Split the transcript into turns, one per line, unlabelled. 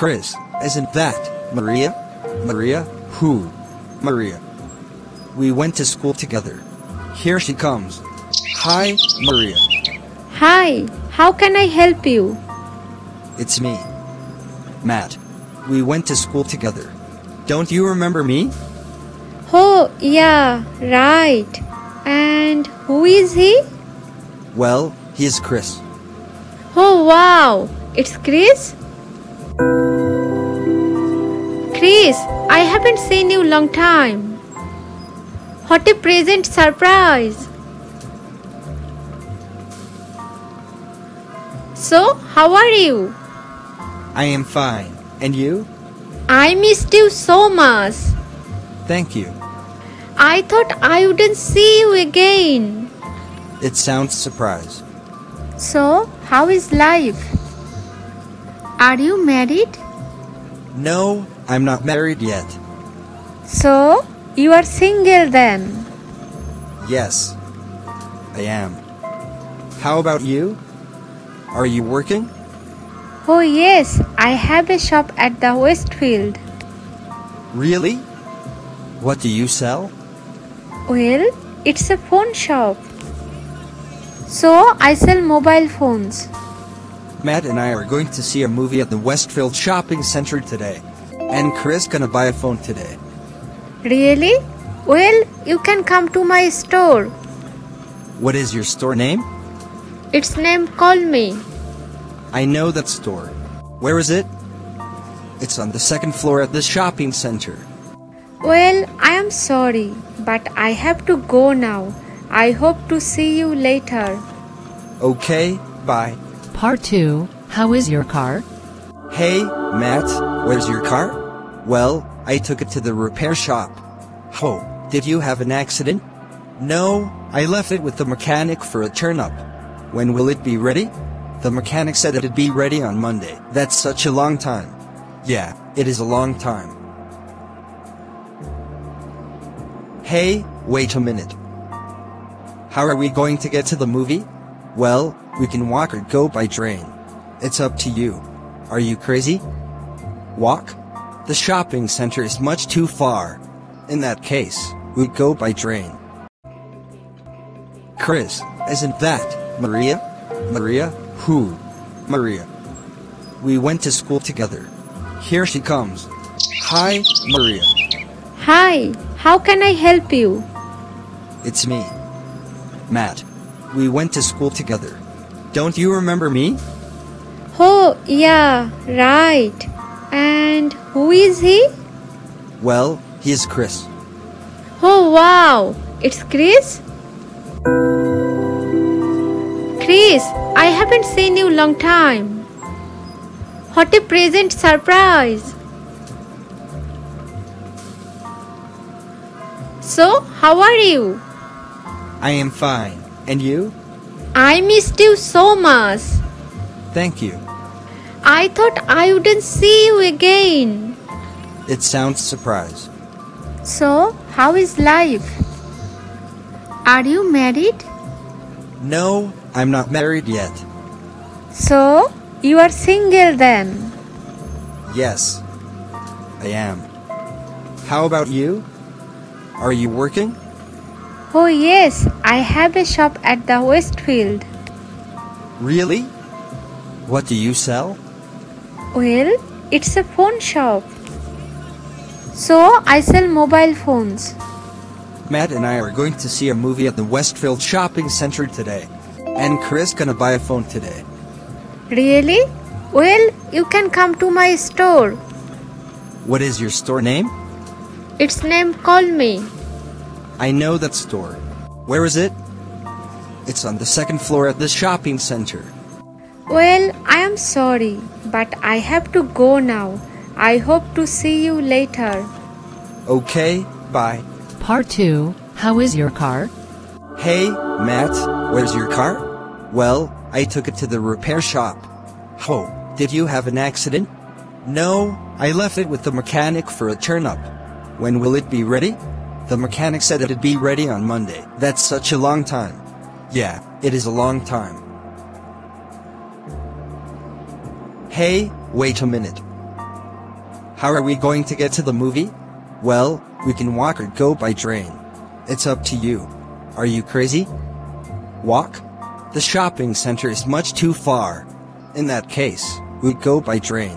Chris, isn't that Maria? Maria? Who? Maria. We went to school together. Here she comes. Hi, Maria.
Hi, how can I help you?
It's me, Matt. We went to school together. Don't you remember me?
Oh, yeah, right. And who is he?
Well, he is Chris.
Oh, wow, it's Chris? Chris, I haven't seen you long time. What a pleasant surprise. So, how are you?
I am fine. And you?
I missed you so much.
Thank you.
I thought I wouldn't see you again.
It sounds surprise.
So, how is life? Are you married?
No, I'm not married yet.
So, you are single then?
Yes, I am. How about you? Are you working?
Oh yes, I have a shop at the Westfield.
Really? What do you sell?
Well, it's a phone shop. So, I sell mobile phones.
Matt and I are going to see a movie at the Westfield Shopping Center today. And Chris gonna buy a phone today.
Really? Well, you can come to my store.
What is your store name?
It's named Call Me.
I know that store. Where is it? It's on the second floor at the shopping center.
Well, I am sorry, but I have to go now. I hope to see you later.
Okay, bye.
Part 2. How is your car?
Hey, Matt, where's your car? Well, I took it to the repair shop. Oh, did you have an accident? No, I left it with the mechanic for a turn-up. When will it be ready? The mechanic said it'd be ready on Monday. That's such a long time. Yeah, it is a long time. Hey, wait a minute. How are we going to get to the movie? Well, we can walk or go by train. It's up to you. Are you crazy? Walk? The shopping center is much too far. In that case, we'd go by train. Chris, isn't that Maria? Maria? Who? Maria. We went to school together. Here she comes. Hi, Maria.
Hi, how can I help you?
It's me, Matt. We went to school together. Don't you remember me?
Oh, yeah, right. And who is he?
Well, he is Chris.
Oh, wow, it's Chris? Chris, I haven't seen you long time. What a pleasant surprise. So, how are you?
I am fine. And you?
I missed you so much.
Thank you.
I thought I wouldn't see you again.
It sounds surprise.
So, how is life? Are you married?
No, I'm not married yet.
So, you are single then?
Yes, I am. How about you? Are you working?
Oh yes, I have a shop at the Westfield.
Really? What do you sell?
Well, it's a phone shop. So, I sell mobile phones.
Matt and I are going to see a movie at the Westfield Shopping Center today. And Chris gonna buy a phone today.
Really? Well, you can come to my store.
What is your store name?
It's named Call Me.
I know that store. Where is it? It's on the second floor at the shopping center.
Well, I am sorry, but I have to go now. I hope to see you later.
Okay, bye.
Part 2. How is your car?
Hey, Matt, where's your car? Well, I took it to the repair shop. Oh, did you have an accident? No, I left it with the mechanic for a turn-up. When will it be ready? The mechanic said it'd be ready on Monday. That's such a long time. Yeah, it is a long time. Hey, wait a minute. How are we going to get to the movie? Well, we can walk or go by train. It's up to you. Are you crazy? Walk? The shopping center is much too far. In that case, we'd go by train.